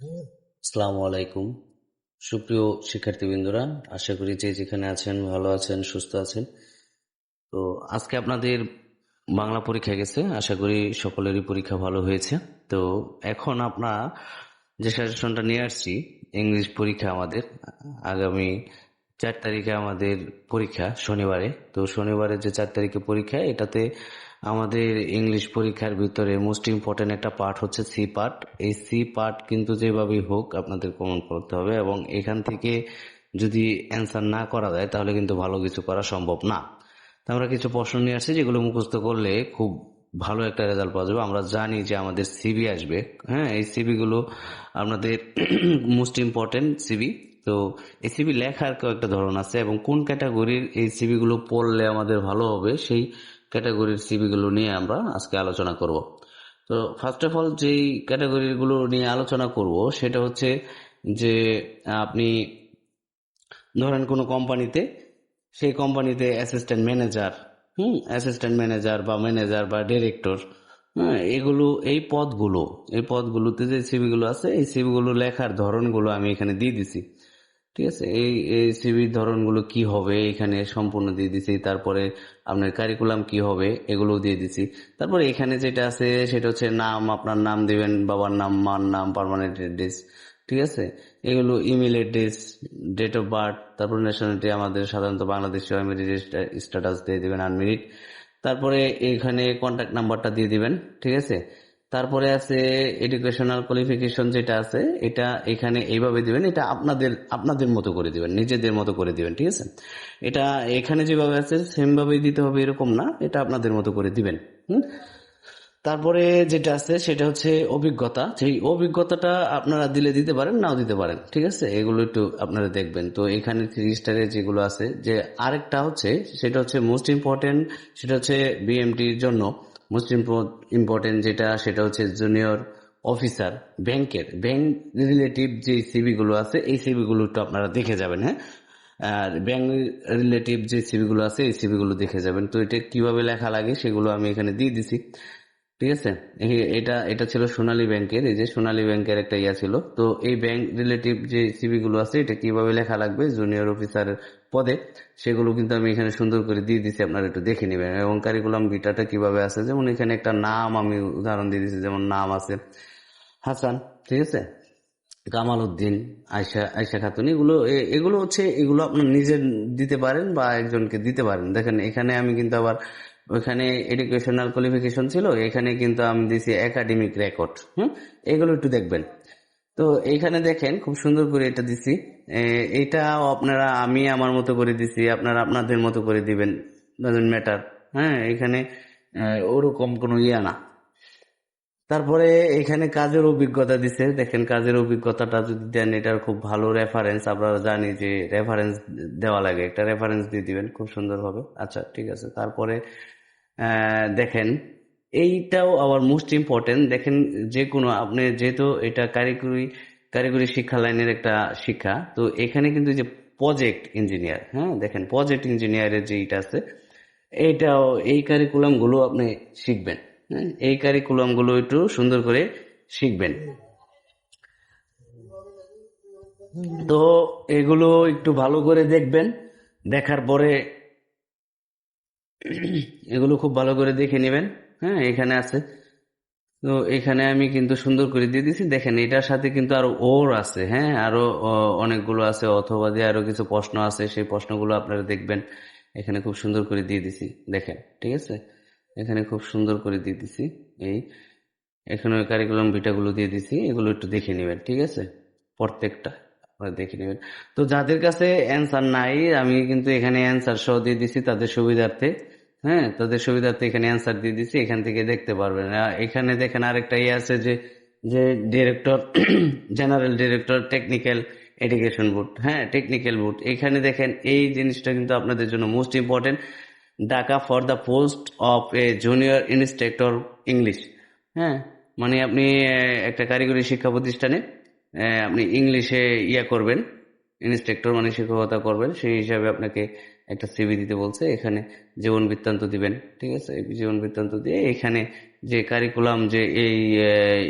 আসসালামু আলাইকুম। সুপ্রিয় শিক্ষার্থীবৃন্দরা, আশা করি যে যেখানে আছেন ভালো আছেন, সুস্থ আছেন। তো আজকে আপনাদের বাংলা পরীক্ষা গেছে, আশা করি সকলেরই পরীক্ষা ভালো হয়েছে। তো এখন আপনারা যে সাজেশনটা নিয়ে আসছি, ইংলিশ পরীক্ষা আমাদের আগামী 4 তারিখে আমাদের পরীক্ষা শনিবারে। তো শনিবারে যে 4 তারিখে পরীক্ষা, এটাতে আমাদের ইংলিশ পরীক্ষার ভিতরে মোস্ট ইম্পর্টেন্ট একটা পার্ট হচ্ছে সি পার্ট। এই সি পার্ট কিন্তু যেভাবেই হোক আপনাদের কমন করতে হবে, এবং এখান থেকে যদি অ্যান্সার না করা যায় তাহলে কিন্তু ভালো কিছু করা সম্ভব না। তো আমরা কিছু প্রশ্ন নিয়ে আসছি যেগুলো মুখস্থ করলে খুব ভালো একটা রেজাল্ট পাওয়া যাবে। আমরা জানি যে আমাদের সিবি আসবে, হ্যাঁ, এই সিবি গুলো আপনাদের মোস্ট ইম্পর্টেন্ট সিবি। তো এই সিবি লেখার কয়েকটা ধরন আছে, এবং কোন ক্যাটাগরির এই সিবি গুলো পড়লে আমাদের ভালো হবে সেই ক্যাটাগরির সিবি গুলো নিয়ে আমরা আজকে আলোচনা করব। তো ফার্স্ট অফ অল যেই ক্যাটাগরি গুলো নিয়ে আলোচনা করব সেটা হচ্ছে যে আপনি ধরেন কোনো কোম্পানিতে, সেই কোম্পানিতে অ্যাসিস্ট্যান্ট ম্যানেজার, অ্যাসিস্ট্যান্ট ম্যানেজার বা ম্যানেজার বা ডিরেক্টর, হ্যাঁ, এগুলো এই পদগুলোতে যে সিভি গুলো আছে এই সিভি গুলো লেখার ধরনগুলো আমি এখানে দিয়ে দিছি। ঠিক আছে, এই এই সিভির ধরনগুলো কি হবে এখানে সম্পূর্ণ দিয়ে দিছি। তারপরে আপনার কারিকুলাম কি হবে এগুলো দিয়ে দিছি। তারপরে এখানে যেটা আছে সেটা হচ্ছে নাম, আপনার নাম দিবেন, বাবার নাম, মার নাম, পার্মানেন্ট অ্যাড্রেস। ঠিক আছে, এগুলো email address, date of birth, তারপর ন্যাশনালিটি আমাদের সাধারণত বাংলাদেশি হয়, মেরিট স্ট্যাটাস দিয়ে দিবেন আনমেরিট। তারপরে এখানে কন্ট্যাক্ট নাম্বারটা দিয়ে দিবেন। ঠিক আছে, তারপরে আছে এডুকেশনাল কোয়ালিফিকেশন যেটা আছে এটা এখানে এইভাবে দিবেন, এটা আপনাদের আপনাদের মতো করে দিবেন, নিজেদের মতো করে দিবেন। ঠিক আছে, এটা এখানে যেভাবে আছে সেম ভাবেই দিতে হবে এরকম না, এটা আপনাদের মতো করে দিবেন। হুম তারপরে যেটা আছে সেটা হচ্ছে অভিজ্ঞতা। সেই অভিজ্ঞতাটা আপনারা দিলে দিতে পারেন, নাও দিতে পারেন। ঠিক আছে, এগুলো একটু আপনারা দেখবেন। তো এখানে 3 স্টারের যেগুলো আছে, যে আরেকটা হচ্ছে সেটা হচ্ছে মোস্ট ইম্পর্টেন্ট, সেটা হচ্ছে বিএমটির জন্য মোস্ট ইম্পর্টেন্ট যেটা, সেটা হচ্ছে জুনিয়র অফিসার ব্যাংক রিলেটিভ যে সিভি গুলো আছে এই সিভি গুলো একটু আপনারা দেখে যাবেন। হ্যাঁ, আর ব্যাংক রিলেটিভ যে সিভি গুলো আছে এই সিভি গুলো দেখে যাবেন। তো এটা কিভাবে লেখা লাগে সেগুলো আমি এখানে দিয়ে দিছি। ঠিক আছে, এটা এটা ছিল সোনালী ব্যাংকের, এই যে সোনালী ব্যাংকের একটা ইয়া ছিল। তো এই ব্যাংক রিলেটিভ যে সিভি গুলো আছে এটা কিভাবে লেখা লাগবে জুনিয়র অফিসার পদে, সেগুলো কিন্তু আমি এখানে সুন্দর করে দিয়ে দিছি, আপনারা একটু দেখে নেবেন। এবং কারিকুলাম ভিটাটা কিভাবে আছে, যেমন এখানে একটা নাম আমি উদাহরণ দিয়ে দিছি, যেমন নাম আছে হাসান। ঠিক আছে, কামাল উদ্দিন, আয়শা আয়শা খাতুন, এগুলো এগুলো হচ্ছে এগুলো আপনার নিজের দিতে পারেন বা একজনকে দিতে পারেন। দেখেন এখানে আমি কিন্তু আবার ওইখানে এডুকেশনাল কোয়ালিফিকেশন ছিল, এখানে কিন্তু আমি দিছি একাডেমিক রেকর্ড। এগুলো একটু দেখবেন। তো এইখানে দেখেন খুব সুন্দর করে এটা দিছি। এইটাও আপনারা, আমি আমার মতো করে দিছি, আপনারা আপনাদের মতো করে দিবেন, ডাজন্ট ম্যাটার। হ্যাঁ, এখানে ওরকম কোনো ইয়া না। তারপরে এখানে কাজের অভিজ্ঞতা দিছে, দেখেন কাজের অভিজ্ঞতাটা যদি দেন এটার খুব ভালো রেফারেন্স, আপনারা জানি যে রেফারেন্স দেওয়া লাগে, একটা রেফারেন্স দিয়ে দিবেন খুব সুন্দরভাবে। আচ্ছা ঠিক আছে, তারপরে দেখেন এইটাও আবার মোস্ট ইম্পর্টেন্ট। দেখেন যে কোনো আপনি যেহেতু এটা কারিগরি কারিগরি শিক্ষা লাইনের একটা শিক্ষা, তো এখানে কিন্তু যে প্রজেক্ট ইঞ্জিনিয়ার, হ্যাঁ দেখেন প্রজেক্ট ইঞ্জিনিয়ারের যে এটা আছে, এইটাও এই কারিকুলাম গুলো আপনি শিখবেন। হ্যাঁ, এই কারিকুলাম গুলো একটু সুন্দর করে শিখবেন। তো এগুলো একটু ভালো করে দেখবেন, দেখার পরে এগুলো খুব ভালো করে দেখে নেবেন। হ্যাঁ, এখানে আছে। তো এখানে আমি কিন্তু সুন্দর করে দিয়ে দিছি, দেখেন এটার সাথে কিন্তু আরো ওর আছে। হ্যাঁ, আরো অনেকগুলো আছে, অথবা দিয়ে আরো কিছু প্রশ্ন আছে, সেই প্রশ্নগুলো আপনারা দেখবেন। এখানে খুব সুন্দর করে দিয়ে দিছি, দেখেন। ঠিক আছে, এখানে খুব সুন্দর করে দিয়ে দিছি। এই এখানে কারিকুলাম ভিটাগুলো দিয়ে দিছি, এগুলো একটু দেখে নেবেন। ঠিক আছে, প্রত্যেকটা আপনারা দেখে নেবেন। তো যাদের কাছে অ্যান্সার নাই আমি কিন্তু এখানে অ্যান্সার সহ দিয়ে দিছি তাদের সুবিধার্থে। হ্যাঁ, তাদের সুবিধার্থে এখানে অ্যান্সার দিয়ে দিছি, এখান থেকে দেখতে পারবেন। এখানে দেখেন আরেকটা ইয়ে আছে যে যে director general director technical education board, হ্যাঁ টেকনিক্যাল বোর্ড। এখানে দেখেন এই জিনিসটা কিন্তু আপনাদের জন্য most important. Dhaka for the post of A junior instructor English. হ্যাঁ, মানে আপনি একটা কারিগরি শিক্ষা প্রতিষ্ঠানে আপনি ইংলিশে ইয়া করবেন, ইন্সট্রাক্টর মানে শিক্ষকতা করবেন, সেই হিসাবে আপনাকে একটা সিভি দিতে বলছে। এখানে জীবন বৃত্তান্ত দিবেন। ঠিক আছে, এই জীবন বৃত্তান্ত দিয়ে এখানে যে কারিকুলাম, যে এই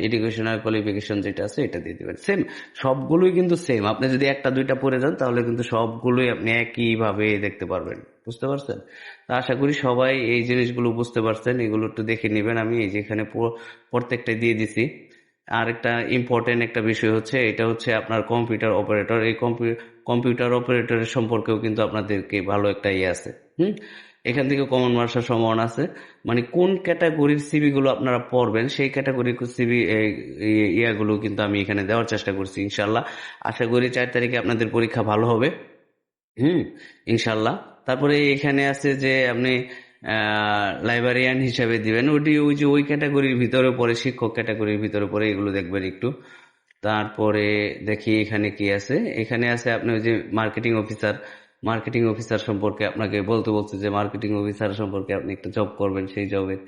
এডুকেশনাল কোয়ালিফিকেশন যেটা আছে এটা দিয়ে দিবেন। সেম, সবগুলোই কিন্তু সেম। আপনি যদি একটা দুইটা পড়ে যান তাহলে কিন্তু সবগুলোই আপনি একইভাবে দেখতে পারবেন। বুঝতে পারছেন? তো আশা করি সবাই এই জিনিসগুলো বুঝতে পারছেন। এগুলো একটু দেখে নেবেন। আমি এই যে এখানে প্রত্যেকটা দিয়ে দিছি। আর একটা ইম্পর্টেন্ট একটা বিষয় হচ্ছে, এটা হচ্ছে আপনার কম্পিউটার অপারেটর। এই কম্পিউটার অপারেটরের সম্পর্কেও কিন্তু আপনাদেরকে ভালো একটা ইয়ে আছে। হুম, এখান থেকে কমন মার্কসের সম্ভাবনা আছে। মানে কোন ক্যাটাগরির সিভি গুলো আপনারা পড়বেন সেই ক্যাটাগরির সিভি ইয়াগুলো কিন্তু আমি এখানে দেওয়ার চেষ্টা করছি ইনশাল্লাহ। আশা করি 4 তারিখে আপনাদের পরীক্ষা ভালো হবে। হুম, ইনশাল্লাহ। তারপরে এখানে আছে যে আপনি লাইব্রেরিয়ান হিসাবে দিবেন, ওই যে ওই ক্যাটাগরির ভিতরে পড়ে, শিক্ষক ক্যাটাগরির ভিতরে পড়ে, এগুলো দেখবেন একটু। তারপরে দেখি এখানে কি আছে। এখানে আছে আপনি ওই যে মার্কেটিং অফিসার সম্পর্কে আপনাকে বলতে বলছে যে মার্কেটিং অফিসার সম্পর্কে আপনি একটা জব করবেন, সেই জবের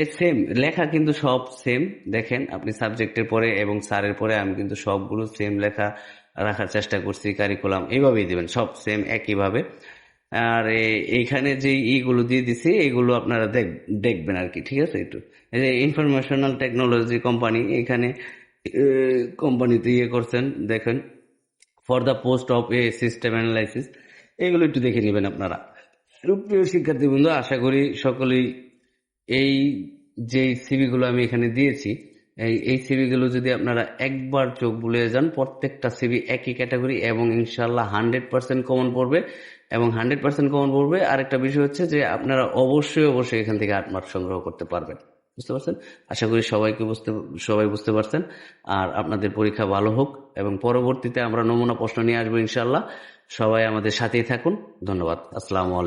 এই সেম লেখা কিন্তু সব সেম। দেখেন আপনি সাবজেক্টের পরে এবং স্যারের পরে আমি কিন্তু সবগুলো সেম লেখা রাখার চেষ্টা করছি। কারিকুলাম এইভাবেই দিবেন, সব সেম একইভাবে। আর এইখানে যে ইগুলো দিয়ে দিছি এগুলো আপনারা দেখবেন আর কি, ঠিক আছে? একটু এই যে ইনফরমেশনাল টেকনোলজি কোম্পানি, এখানে কোম্পানিতে ইয়ে করছেন, দেখেন for the post of a system analysis, এগুলো একটু দেখে নেবেন আপনারা। প্রিয় শিক্ষার্থী বন্ধু, আশা করি সকলেই এই যে সিভি গুলো আমি এখানে দিয়েছি, এই সিভি গুলো যদি আপনারা একবার চোখ বুলিয়ে যান, প্রত্যেকটা সিভি একই ক্যাটাগরি এবং ইনশাল্লাহ 100% কমন পড়বে। এবং 100% কমন পড়বে। আরেকটা বিষয় হচ্ছে যে আপনারা অবশ্যই এখান থেকে 8 মার্ক সংগ্রহ করতে পারবেন। বুঝতে পারছেন? আশা করি সবাই বুঝতে পারছেন। আর আপনাদের পরীক্ষা ভালো হোক এবং পরবর্তীতে আমরা নমুনা প্রশ্ন নিয়ে আসবো ইনশাল্লাহ। সবাই আমাদের সাথেই থাকুন। ধন্যবাদ। আসসালামু আলাইকুম।